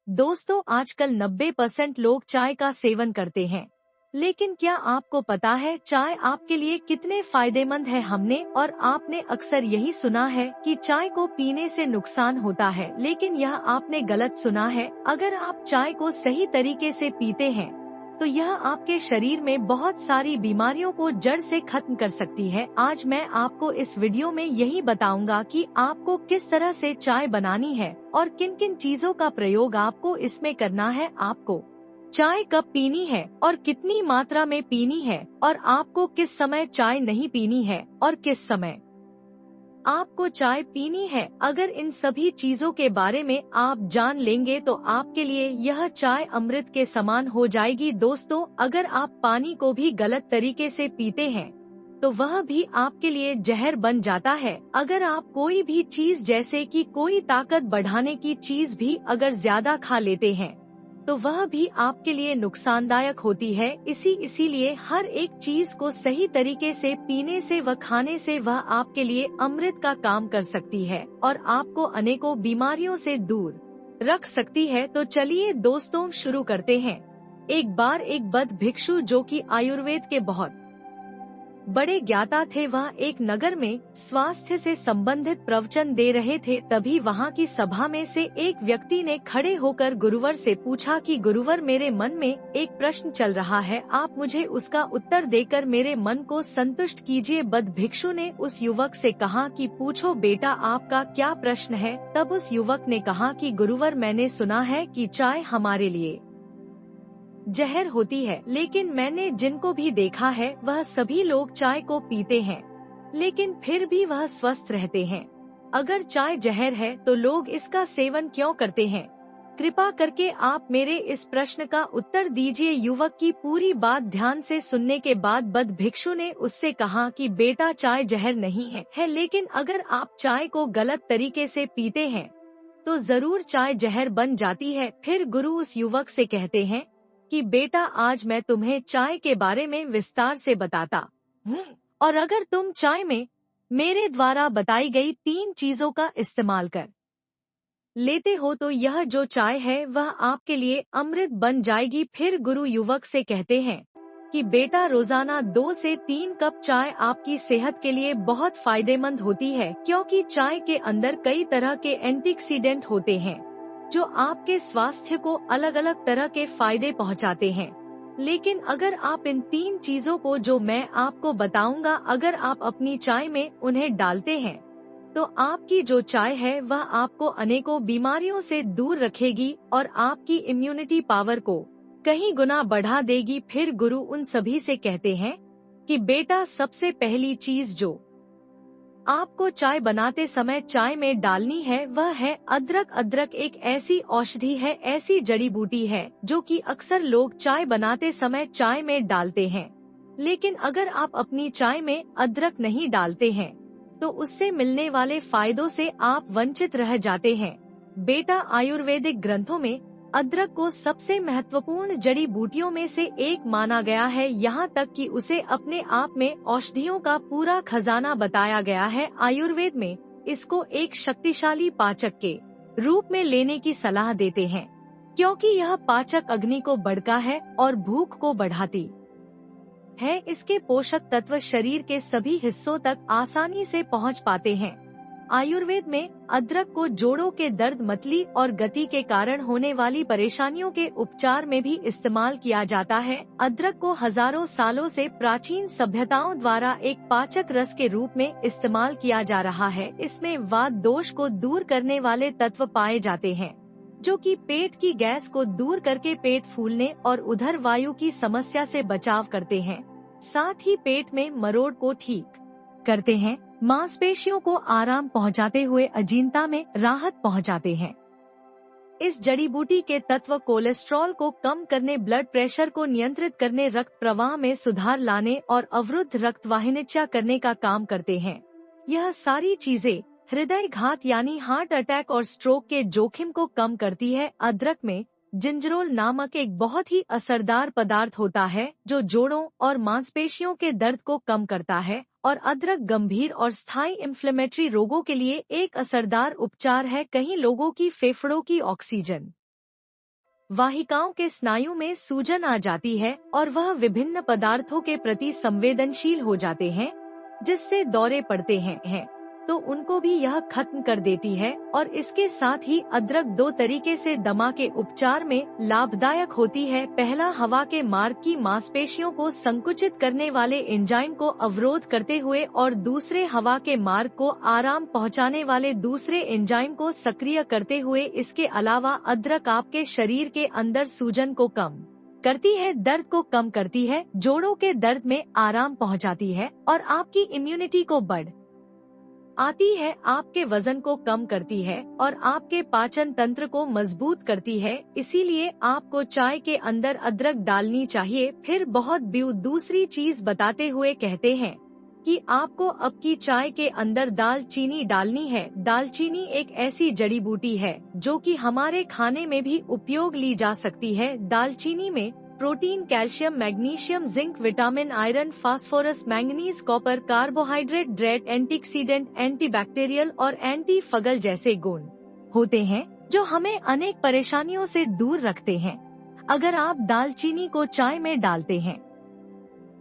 दोस्तों, आजकल 90% लोग चाय का सेवन करते हैं, लेकिन क्या आपको पता है चाय आपके लिए कितने फायदेमंद है? हमने और आपने अक्सर यही सुना है कि चाय को पीने से नुकसान होता है, लेकिन यह आपने गलत सुना है। अगर आप चाय को सही तरीके से पीते हैं तो यह आपके शरीर में बहुत सारी बीमारियों को जड़ से खत्म कर सकती है। आज मैं आपको इस वीडियो में यही बताऊंगा कि आपको किस तरह से चाय बनानी है और किन किन चीजों का प्रयोग आपको इसमें करना है। आपको चाय कब पीनी है और कितनी मात्रा में पीनी है, और आपको किस समय चाय नहीं पीनी है और किस समय आपको चाय पीनी है। अगर इन सभी चीजों के बारे में आप जान लेंगे तो आपके लिए यह चाय अमृत के समान हो जाएगी। दोस्तों, अगर आप पानी को भी गलत तरीके से पीते हैं तो वह भी आपके लिए जहर बन जाता है। अगर आप कोई भी चीज जैसे कि कोई ताकत बढ़ाने की चीज भी अगर ज्यादा खा लेते हैं तो वह भी आपके लिए नुकसानदायक होती है। इसीलिए हर एक चीज को सही तरीके से पीने से व खाने से वह आपके लिए अमृत का काम कर सकती है और आपको अनेकों बीमारियों से दूर रख सकती है। तो चलिए दोस्तों, शुरू करते हैं। एक बार एक बद्ध भिक्षु जो कि आयुर्वेद के बहुत बड़े ज्ञाता थे, वह एक नगर में स्वास्थ्य से संबंधित प्रवचन दे रहे थे। तभी वहां की सभा में से एक व्यक्ति ने खड़े होकर गुरुवर से पूछा कि गुरुवर, मेरे मन में एक प्रश्न चल रहा है, आप मुझे उसका उत्तर देकर मेरे मन को संतुष्ट कीजिए। बद्ध भिक्षु ने उस युवक से कहा कि पूछो बेटा, आपका क्या प्रश्न है? तब उस युवक ने कहा कि गुरुवर, मैंने सुना है कि चाय हमारे लिए जहर होती है, लेकिन मैंने जिनको भी देखा है वह सभी लोग चाय को पीते हैं, लेकिन फिर भी वह स्वस्थ रहते हैं। अगर चाय जहर है तो लोग इसका सेवन क्यों करते हैं? कृपा करके आप मेरे इस प्रश्न का उत्तर दीजिए। युवक की पूरी बात ध्यान से सुनने के बाद बद्ध भिक्षु ने उससे कहा कि बेटा, चाय जहर नहीं है, लेकिन अगर आप चाय को गलत तरीके से पीते हैं तो जरूर चाय जहर बन जाती है। फिर गुरु उस युवक से कहते हैं कि बेटा, आज मैं तुम्हें चाय के बारे में विस्तार से बताता हूँ, और अगर तुम चाय में मेरे द्वारा बताई गई 3 चीजों का इस्तेमाल कर लेते हो तो यह जो चाय है वह आपके लिए अमृत बन जाएगी। फिर गुरु युवक से कहते हैं कि बेटा, रोजाना 2 से 3 कप चाय आपकी सेहत के लिए बहुत फायदेमंद होती है, क्योंकि चाय के अंदर कई तरह के एंटीऑक्सीडेंट होते हैं जो आपके स्वास्थ्य को अलग अलग तरह के फायदे पहुंचाते हैं। लेकिन अगर आप इन 3 चीजों को जो मैं आपको बताऊंगा, अगर आप अपनी चाय में उन्हें डालते हैं तो आपकी जो चाय है वह आपको अनेकों बीमारियों से दूर रखेगी और आपकी इम्यूनिटी पावर को कहीं गुना बढ़ा देगी। फिर गुरु उन सभी से कहते हैं कि बेटा, सबसे पहली चीज जो आपको चाय बनाते समय चाय में डालनी है वह है अदरक। अदरक एक ऐसी औषधि है, ऐसी जड़ी बूटी है जो कि अक्सर लोग चाय बनाते समय चाय में डालते हैं, लेकिन अगर आप अपनी चाय में अदरक नहीं डालते हैं तो उससे मिलने वाले फायदों से आप वंचित रह जाते हैं। बेटा, आयुर्वेदिक ग्रंथों में अदरक को सबसे महत्वपूर्ण जड़ी बूटियों में से एक माना गया है, यहाँ तक कि उसे अपने आप में औषधियों का पूरा खजाना बताया गया है। आयुर्वेद में इसको एक शक्तिशाली पाचक के रूप में लेने की सलाह देते हैं, क्योंकि यह पाचक अग्नि को बढ़ता है और भूख को बढ़ाती है। इसके पोषक तत्व शरीर के सभी हिस्सों तक आसानी से पहुँच पाते हैं। आयुर्वेद में अदरक को जोड़ों के दर्द, मतली और गति के कारण होने वाली परेशानियों के उपचार में भी इस्तेमाल किया जाता है। अदरक को हजारों सालों से प्राचीन सभ्यताओं द्वारा एक पाचक रस के रूप में इस्तेमाल किया जा रहा है। इसमें वात दोष को दूर करने वाले तत्व पाए जाते हैं जो कि पेट की गैस को दूर करके पेट फूलने और उदर वायु की समस्या से बचाव करते हैं। साथ ही पेट में मरोड़ को ठीक करते हैं, मांसपेशियों को आराम पहुंचाते हुए अजीर्णता में राहत पहुंचाते हैं। इस जड़ी बूटी के तत्व कोलेस्ट्रॉल को कम करने, ब्लड प्रेशर को नियंत्रित करने, रक्त प्रवाह में सुधार लाने और अवरुद्ध रक्तवाहिनियां करने का काम करते हैं। यह सारी चीजें हृदय घात यानी हार्ट अटैक और स्ट्रोक के जोखिम को कम करती है। अदरक में जिंजरोल नामक एक बहुत ही असरदार पदार्थ होता है जो जोड़ों और मांसपेशियों के दर्द को कम करता है, और अदरक गंभीर और स्थायी इन्फ्लेमेटरी रोगों के लिए एक असरदार उपचार है। कई लोगों की फेफड़ों की ऑक्सीजन वाहिकाओं के स्नायु में सूजन आ जाती है और वह विभिन्न पदार्थों के प्रति संवेदनशील हो जाते हैं, जिससे दौरे पड़ते हैं तो उनको भी यह खत्म कर देती है। और इसके साथ ही अदरक 2 तरीके से दमा के उपचार में लाभदायक होती है। पहला, हवा के मार्ग की मांसपेशियों को संकुचित करने वाले एंजाइम को अवरोध करते हुए, और दूसरे, हवा के मार्ग को आराम पहुंचाने वाले दूसरे एंजाइम को सक्रिय करते हुए। इसके अलावा अदरक आपके शरीर के अंदर सूजन को कम करती है, दर्द को कम करती है, जोड़ों के दर्द में आराम पहुंचाती है और आपकी इम्यूनिटी को बढ़ आती है, आपके वजन को कम करती है और आपके पाचन तंत्र को मजबूत करती है। इसीलिए आपको चाय के अंदर अदरक डालनी चाहिए। फिर बहुत दूसरी चीज बताते हुए कहते हैं कि आपको अब की चाय के अंदर दालचीनी डालनी है। दालचीनी एक ऐसी जड़ी बूटी है जो कि हमारे खाने में भी उपयोग ली जा सकती है। दालचीनी में protein, calcium, magnesium, zinc, vitamin, iron, phosphorus, manganese, copper, carbohydrate, ड्रेट, एंटीऑक्सीडेंट, एंटीबैक्टीरियल और एंटी फंगल जैसे गुण होते हैं जो हमें अनेक परेशानियों से दूर रखते हैं। अगर आप दालचीनी को चाय में डालते हैं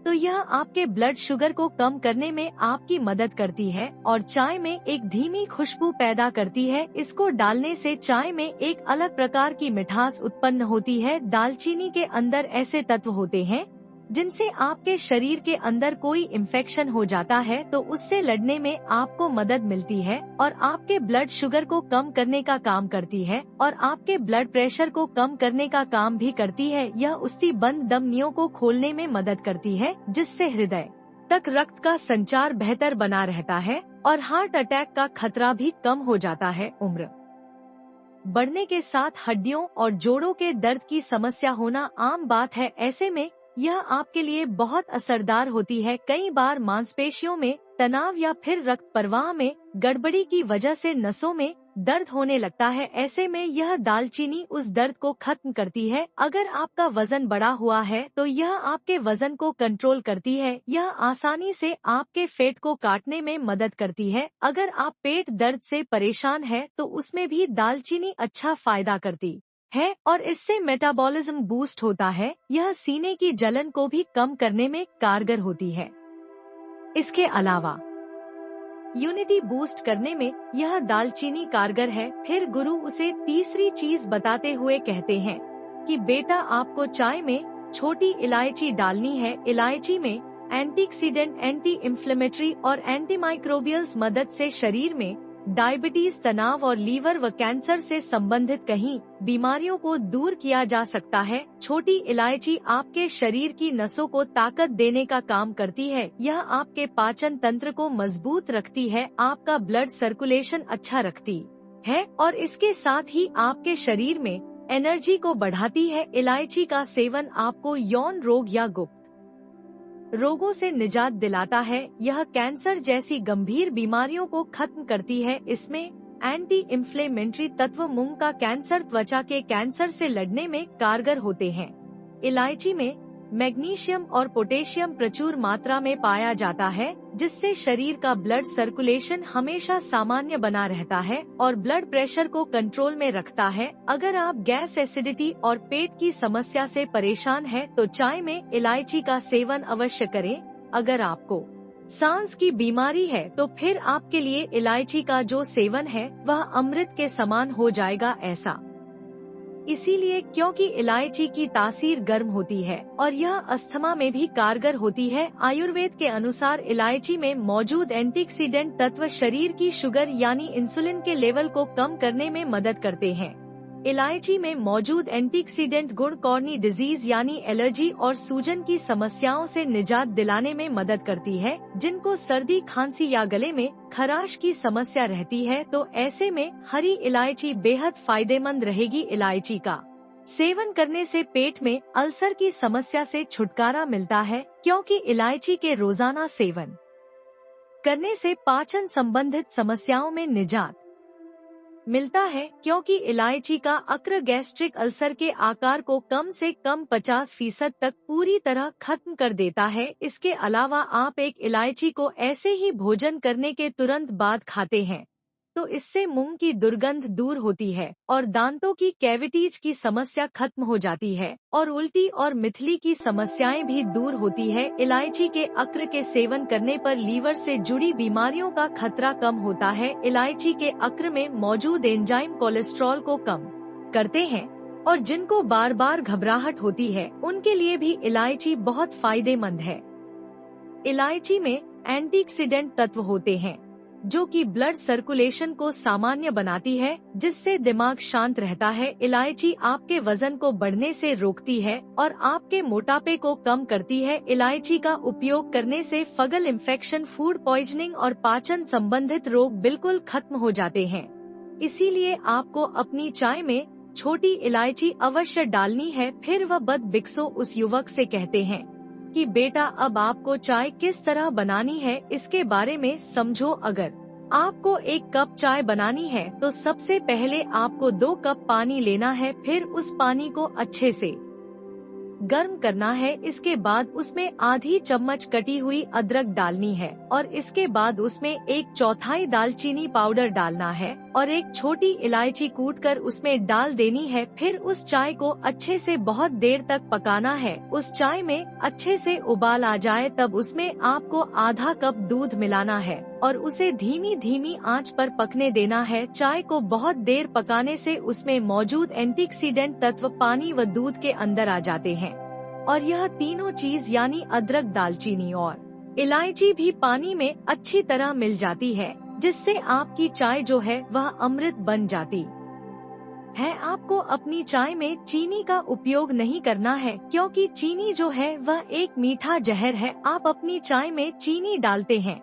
तो यह आपके ब्लड शुगर को कम करने में आपकी मदद करती है और चाय में एक धीमी खुशबू पैदा करती है। इसको डालने से चाय में एक अलग प्रकार की मिठास उत्पन्न होती है। दालचीनी के अंदर ऐसे तत्व होते हैं जिनसे आपके शरीर के अंदर कोई इन्फेक्शन हो जाता है तो उससे लड़ने में आपको मदद मिलती है और आपके ब्लड शुगर को कम करने का काम करती है और आपके ब्लड प्रेशर को कम करने का काम भी करती है। यह उसी बंद धमनियों को खोलने में मदद करती है जिससे हृदय तक रक्त का संचार बेहतर बना रहता है और हार्ट अटैक का खतरा भी कम हो जाता है। उम्र बढ़ने के साथ हड्डियों और जोड़ों के दर्द की समस्या होना आम बात है। ऐसे में यह आपके लिए बहुत असरदार होती है। कई बार मांसपेशियों में तनाव या फिर रक्त प्रवाह में गड़बड़ी की वजह से नसों में दर्द होने लगता है। ऐसे में यह दालचीनी उस दर्द को खत्म करती है। अगर आपका वजन बढ़ा हुआ है तो यह आपके वजन को कंट्रोल करती है। यह आसानी से आपके पेट को काटने में मदद करती है। अगर आप पेट दर्द से परेशान है तो उसमें भी दालचीनी अच्छा फायदा करती है और इससे मेटाबॉलिज्म बूस्ट होता है। यह सीने की जलन को भी कम करने में कारगर होती है। इसके अलावा यूनिटी बूस्ट करने में यह दालचीनी कारगर है। फिर गुरु उसे तीसरी चीज बताते हुए कहते हैं कि बेटा, आपको चाय में छोटी इलायची डालनी है। इलायची में एंटीऑक्सीडेंट, एंटी इंफ्लेमेटरी और एंटीमाइक्रोबियल्स मदद से शरीर में डायबिटीज, तनाव और लीवर व कैंसर से संबंधित कई बीमारियों को दूर किया जा सकता है। छोटी इलायची आपके शरीर की नसों को ताकत देने का काम करती है। यह आपके पाचन तंत्र को मजबूत रखती है, आपका ब्लड सर्कुलेशन अच्छा रखती है और इसके साथ ही आपके शरीर में एनर्जी को बढ़ाती है। इलायची का सेवन आपको यौन रोग या गुप्त रोगों से निजात दिलाता है। यह कैंसर जैसी गंभीर बीमारियों को खत्म करती है। इसमें एंटी इंफ्लेमेटरी तत्व मूंग का कैंसर, त्वचा के कैंसर से लड़ने में कारगर होते हैं। इलायची में मैग्नीशियम और पोटेशियम प्रचुर मात्रा में पाया जाता है, जिससे शरीर का ब्लड सर्कुलेशन हमेशा सामान्य बना रहता है और ब्लड प्रेशर को कंट्रोल में रखता है। अगर आप गैस, एसिडिटी और पेट की समस्या से परेशान हैं, तो चाय में इलायची का सेवन अवश्य करें। अगर आपको सांस की बीमारी है तो फिर आपके लिए इलायची का जो सेवन है वह अमृत के समान हो जाएगा। ऐसा इसीलिए क्योंकि इलायची की तासीर गर्म होती है और यह अस्थमा में भी कारगर होती है। आयुर्वेद के अनुसार इलायची में मौजूद एंटीऑक्सीडेंट तत्व शरीर की शुगर यानी इंसुलिन के लेवल को कम करने में मदद करते हैं। इलायची में मौजूद एंटीऑक्सीडेंट गुण कॉर्नी डिजीज यानी एलर्जी और सूजन की समस्याओं से निजात दिलाने में मदद करती है। जिनको सर्दी, खांसी या गले में खराश की समस्या रहती है तो ऐसे में हरी इलायची बेहद फायदेमंद रहेगी। इलायची का सेवन करने से पेट में अल्सर की समस्या से छुटकारा मिलता है, क्योंकि इलायची के रोजाना सेवन करने से पाचन संबंधित समस्याओं में निजात मिलता है। क्योंकि इलायची का अक्र गैस्ट्रिक अल्सर के आकार को कम से कम 50% तक पूरी तरह खत्म कर देता है। इसके अलावा आप एक इलायची को ऐसे ही भोजन करने के तुरंत बाद खाते हैं तो इससे मुंह की दुर्गंध दूर होती है और दांतों की कैविटीज की समस्या खत्म हो जाती है और उल्टी और मिथली की समस्याएं भी दूर होती है। इलायची के अर्क के सेवन करने पर लीवर से जुड़ी बीमारियों का खतरा कम होता है। इलायची के अर्क में मौजूद एंजाइम कोलेस्ट्रॉल को कम करते हैं और जिनको बार बार घबराहट होती है उनके लिए भी इलायची बहुत फायदेमंद है। इलायची में एंटीऑक्सीडेंट तत्व होते हैं जो कि ब्लड सर्कुलेशन को सामान्य बनाती है, जिससे दिमाग शांत रहता है। इलायची आपके वजन को बढ़ने से रोकती है और आपके मोटापे को कम करती है। इलायची का उपयोग करने से फंगल इन्फेक्शन, फूड पॉइजनिंग और पाचन संबंधित रोग बिल्कुल खत्म हो जाते हैं। इसीलिए आपको अपनी चाय में छोटी इलायची अवश्य डालनी है। फिर वह बद बिक्सो उस युवक से कहते हैं कि बेटा, अब आपको चाय किस तरह बनानी है इसके बारे में समझो। अगर आपको 1 कप चाय बनानी है तो सबसे पहले आपको 2 कप पानी लेना है। फिर उस पानी को अच्छे से गर्म करना है। इसके बाद उसमें आधी चम्मच कटी हुई अदरक डालनी है और इसके बाद उसमें 1/4 दालचीनी पाउडर डालना है और 1 छोटी इलायची कूटकर उसमें डाल देनी है। फिर उस चाय को अच्छे से बहुत देर तक पकाना है। उस चाय में अच्छे से उबाल आ जाए तब उसमें आपको आधा कप दूध मिलाना है और उसे धीमी धीमी आंच पर पकने देना है। चाय को बहुत देर पकाने से उसमें मौजूद एंटीऑक्सीडेंट तत्व पानी व दूध के अंदर आ जाते हैं और यह तीनों चीज यानी अदरक, दालचीनी और इलायची भी पानी में अच्छी तरह मिल जाती है, जिससे आपकी चाय जो है वह अमृत बन जाती है। आपको अपनी चाय में चीनी का उपयोग नहीं करना है, क्योंकि चीनी जो है वह एक मीठा जहर है। आप अपनी चाय में चीनी डालते हैं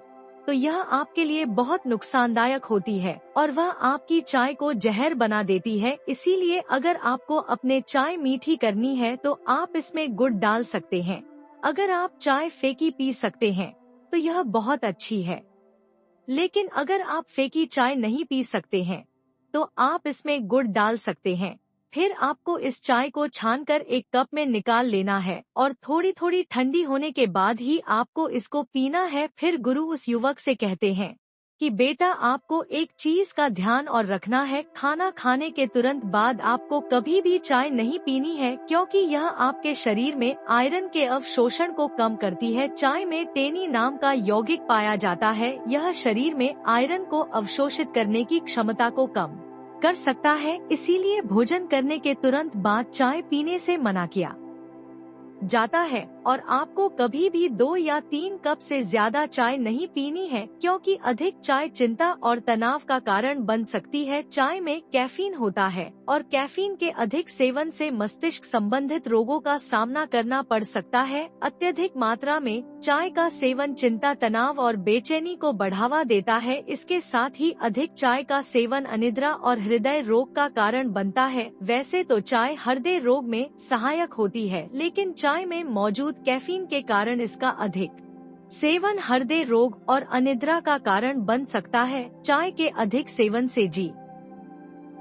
तो यह आपके लिए बहुत नुकसानदायक होती है और वह आपकी चाय को जहर बना देती है। इसीलिए अगर आपको अपने चाय मीठी करनी है तो आप इसमें गुड़ डाल सकते हैं। अगर आप चाय फेंकी पी सकते हैं तो यह बहुत अच्छी है, लेकिन अगर आप फेंकी चाय नहीं पी सकते हैं तो आप इसमें गुड़ डाल सकते हैं। फिर आपको इस चाय को छानकर 1 कप में निकाल लेना है और थोड़ी थोड़ी ठंडी होने के बाद ही आपको इसको पीना है। फिर गुरु उस युवक से कहते हैं कि बेटा, आपको एक चीज का ध्यान और रखना है, खाना खाने के तुरंत बाद आपको कभी भी चाय नहीं पीनी है, क्योंकि यह आपके शरीर में आयरन के अवशोषण को कम करती है। चाय में टेनी नाम का यौगिक पाया जाता है, यह शरीर में आयरन को अवशोषित करने की क्षमता को कम कर सकता है। इसीलिए भोजन करने के तुरंत बाद चाय पीने से मना किया जाता है और आपको कभी भी 2 या 3 कप से ज्यादा चाय नहीं पीनी है, क्योंकि अधिक चाय चिंता और तनाव का कारण बन सकती है। चाय में कैफीन होता है और कैफीन के अधिक सेवन से मस्तिष्क संबंधित रोगों का सामना करना पड़ सकता है। अत्यधिक मात्रा में चाय का सेवन चिंता, तनाव और बेचैनी को बढ़ावा देता है। इसके साथ ही अधिक चाय का सेवन अनिद्रा और हृदय रोग का कारण बनता है। वैसे तो चाय हृदय रोग में सहायक होती है, लेकिन चाय में मौजूद कैफीन के कारण इसका अधिक सेवन हृदय रोग और अनिद्रा का कारण बन सकता है। चाय के अधिक सेवन से जी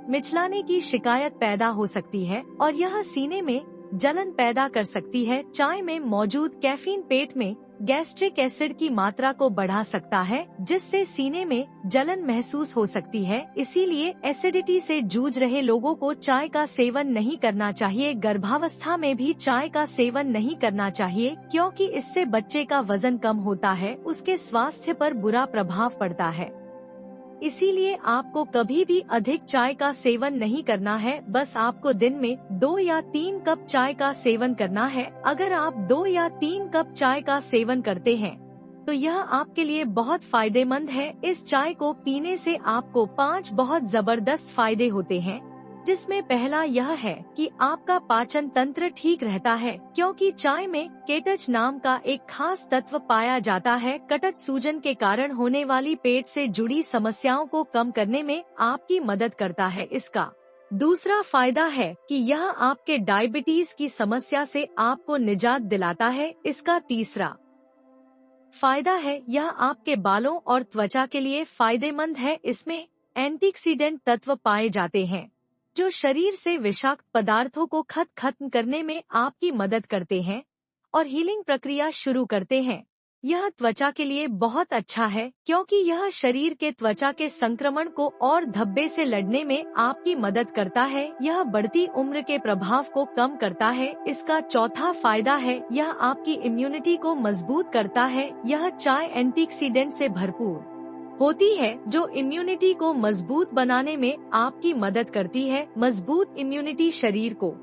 मिचलाने की शिकायत पैदा हो सकती है और यह सीने में जलन पैदा कर सकती है। चाय में मौजूद कैफीन पेट में गैस्ट्रिक एसिड की मात्रा को बढ़ा सकता है, जिससे सीने में जलन महसूस हो सकती है। इसीलिए एसिडिटी से जूझ रहे लोगों को चाय का सेवन नहीं करना चाहिए। गर्भावस्था में भी चाय का सेवन नहीं करना चाहिए, क्योंकि इससे बच्चे का वजन कम होता है, उसके स्वास्थ्य पर बुरा प्रभाव पड़ता है। इसीलिए आपको कभी भी अधिक चाय का सेवन नहीं करना है। बस आपको दिन में 2 या 3 कप चाय का सेवन करना है। अगर आप 2 या 3 कप चाय का सेवन करते हैं तो यह आपके लिए बहुत फायदेमंद है। इस चाय को पीने से आपको 5 बहुत जबरदस्त फायदे होते हैं, जिसमें पहला यह है कि आपका पाचन तंत्र ठीक रहता है, क्योंकि चाय में केटच नाम का एक खास तत्व पाया जाता है। कटच सूजन के कारण होने वाली पेट से जुड़ी समस्याओं को कम करने में आपकी मदद करता है। इसका दूसरा फायदा है कि यह आपके डायबिटीज की समस्या से आपको निजात दिलाता है। इसका तीसरा फायदा है यह आपके बालों और त्वचा के लिए फायदेमंद है। इसमें एंटीऑक्सीडेंट तत्व पाए जाते हैं जो शरीर से विषाक्त पदार्थों को खत्म करने में आपकी मदद करते हैं और हीलिंग प्रक्रिया शुरू करते हैं। यह त्वचा के लिए बहुत अच्छा है क्योंकि यह शरीर के त्वचा के संक्रमण को और धब्बे से लड़ने में आपकी मदद करता है। यह बढ़ती उम्र के प्रभाव को कम करता है। इसका चौथा फायदा है यह आपकी इम्यूनिटी को मजबूत करता है। यह चाय एंटीऑक्सीडेंट से भरपूर होती है जो इम्यूनिटी को मजबूत बनाने में आपकी मदद करती है। मजबूत इम्यूनिटी शरीर को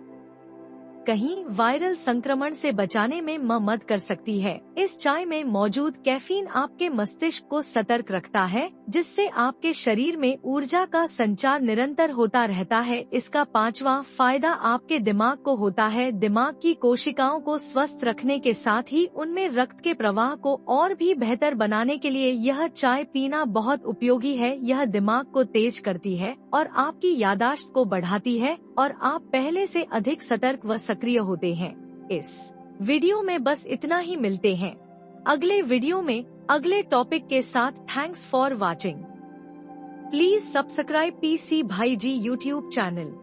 कहीं वायरल संक्रमण से बचाने में मदद कर सकती है। इस चाय में मौजूद कैफीन आपके मस्तिष्क को सतर्क रखता है, जिससे आपके शरीर में ऊर्जा का संचार निरंतर होता रहता है। इसका पांचवा फायदा आपके दिमाग को होता है। दिमाग की कोशिकाओं को स्वस्थ रखने के साथ ही उनमें रक्त के प्रवाह को और भी बेहतर बनाने के लिए यह चाय पीना बहुत उपयोगी है। यह दिमाग को तेज करती है और आपकी याददाश्त को बढ़ाती है और आप पहले से अधिक सतर्क व सक्रिय होते हैं। इस वीडियो में बस इतना ही। मिलते हैं अगले वीडियो में अगले टॉपिक के साथ। Thanks for watching. Please subscribe PC भाई जी यूट्यूब चैनल।